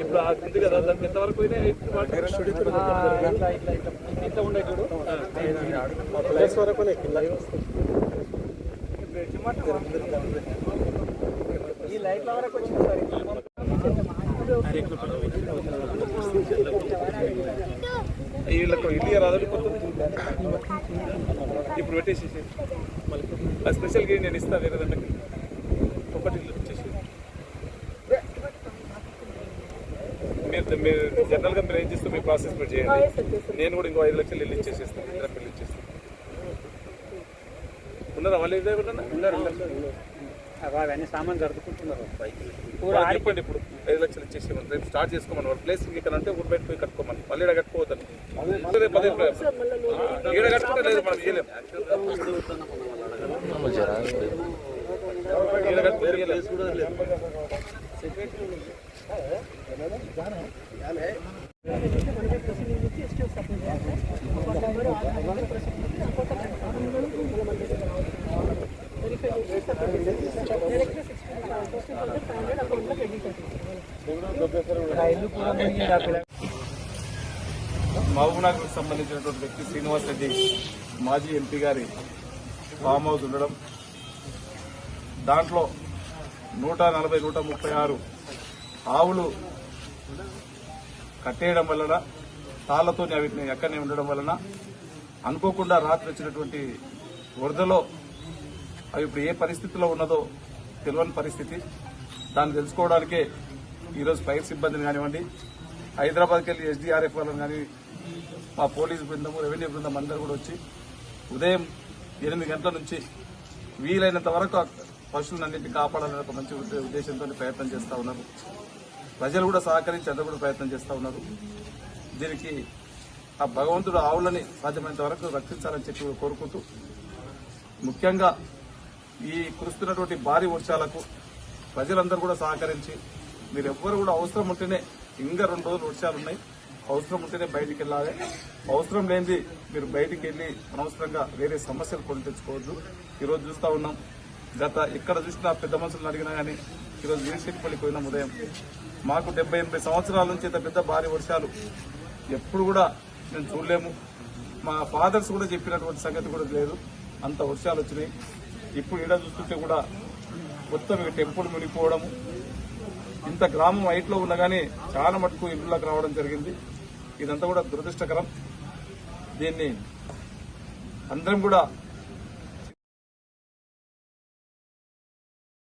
ఇప్పుడు ఉంది కదా దానికి ఎంతవరకు ఇంత ఉండే చూడు వరకు ఈ లైట్ల వరకు వచ్చింది వీళ్ళకు ఇల్లు రాదని కొత్తది ఇప్పుడు పెట్టేసేసి మళ్ళీ స్పెషల్గా నేను ఇస్తాను వేరే దాంట్లోకి ఒకటి ఇల్లు వచ్చేసి మీరు జనరల్గా మీరు ఏం చేస్తే మీ ప్రాసెస్ మీరు చేయండి. నేను కూడా ఇంకో 5 లక్షలు ఇల్లు ఇచ్చేసేస్తాను, ఇద్దరు పిల్లలు ఇచ్చేస్తాను. ఉన్నారా వాళ్ళు ఉన్నారు అవన్నీ సామాన్ జరుపుకుంటున్నారు. చెప్పండి ఇప్పుడు 5 లక్షలు ఇచ్చేసేమని రేపు స్టార్ట్ చేసుకోమని వాళ్ళ ప్లేస్ ఇక్కడ అంటే ఊరు బయట పోయి కట్టుకోమని మళ్ళీ ఇక్కడ కట్టుకోవద్దని ఈడ కట్టుకుంటే లేదు మనం చేయలేము. ఈడ కట్టుకుంటే మహబూబ్నగర్కు సంబంధించినటువంటి వ్యక్తి శ్రీనివాస్ రెడ్డి మాజీ ఎంపీ గారి ఫామ్ హౌస్ ఉండడం, దాంట్లో 140-136 ఆవులు కట్టేయడం వలన తాళ్లతో వీటిని ఎక్కడనే ఉండడం వలన అనుకోకుండా రాత్రి వచ్చినటువంటి వరదలో అవి ఇప్పుడు ఏ పరిస్థితిలో ఉన్నదో తెలియని పరిస్థితి. దాన్ని తెలుసుకోవడానికే ఈరోజు ఫైర్ సిబ్బందిని కానివ్వండి, హైదరాబాద్కి వెళ్ళి ఎస్డీఆర్ఎఫ్ వాళ్ళని కానీ మా పోలీసు బృందము రెవెన్యూ బృందం అందరూ కూడా వచ్చి ఉదయం 8 గంటల నుంచి వీలైనంత వరకు పశువులన్నింటినీ కాపాడాలనే ఒక మంచి ఉద్దేశంతో ప్రయత్నం చేస్తూ ఉన్నారు. ప్రజలు కూడా సహకరించి అందరూ కూడా ప్రయత్నం చేస్తూ ఉన్నారు. దీనికి ఆ భగవంతుడు ఆవులని సాధ్యమైనంత వరకు రక్షించాలని చెప్పి కోరుకుంటూ, ముఖ్యంగా ఈ కురుస్తున్నటువంటి భారీ వర్షాలకు ప్రజలందరూ కూడా సహకరించి మీరు ఎవ్వరు కూడా అవసరం ఉంటేనే, ఇంకా 2 రోజులు వర్షాలు ఉన్నాయి, అవసరం ఉంటేనే బయటికి వెళ్ళాలి. అవసరం లేనిది మీరు బయటికి వెళ్ళి అనవసరంగా వేరే సమస్యలు కొని తెచ్చుకోవద్దు. ఈరోజు చూస్తూ ఉన్నాం, ఇక్కడ చూసిన పెద్ద మనుషులను అడిగినా కానీ ఈరోజు వీరిశెట్టిపల్లి పోయినాం ఉదయం. మాకు 70-80 సంవత్సరాల నుంచి ఇంత పెద్ద భారీ వర్షాలు ఎప్పుడు కూడా మేము చూడలేము. మా ఫాదర్స్ కూడా చెప్పినటువంటి సంగతి కూడా లేదు, అంత వర్షాలు వచ్చినాయి. ఇప్పుడు ఈడ చూస్తుంటే కూడా మొత్తం టెంపుల్ మునిగిపోవడము, ఇంత గ్రామం హైట్లో ఉన్నా కానీ చాలా మటుకు ఇళ్లలోకి రావడం జరిగింది. ఇదంతా కూడా దురదృష్టకరం. దీన్ని అందరం కూడా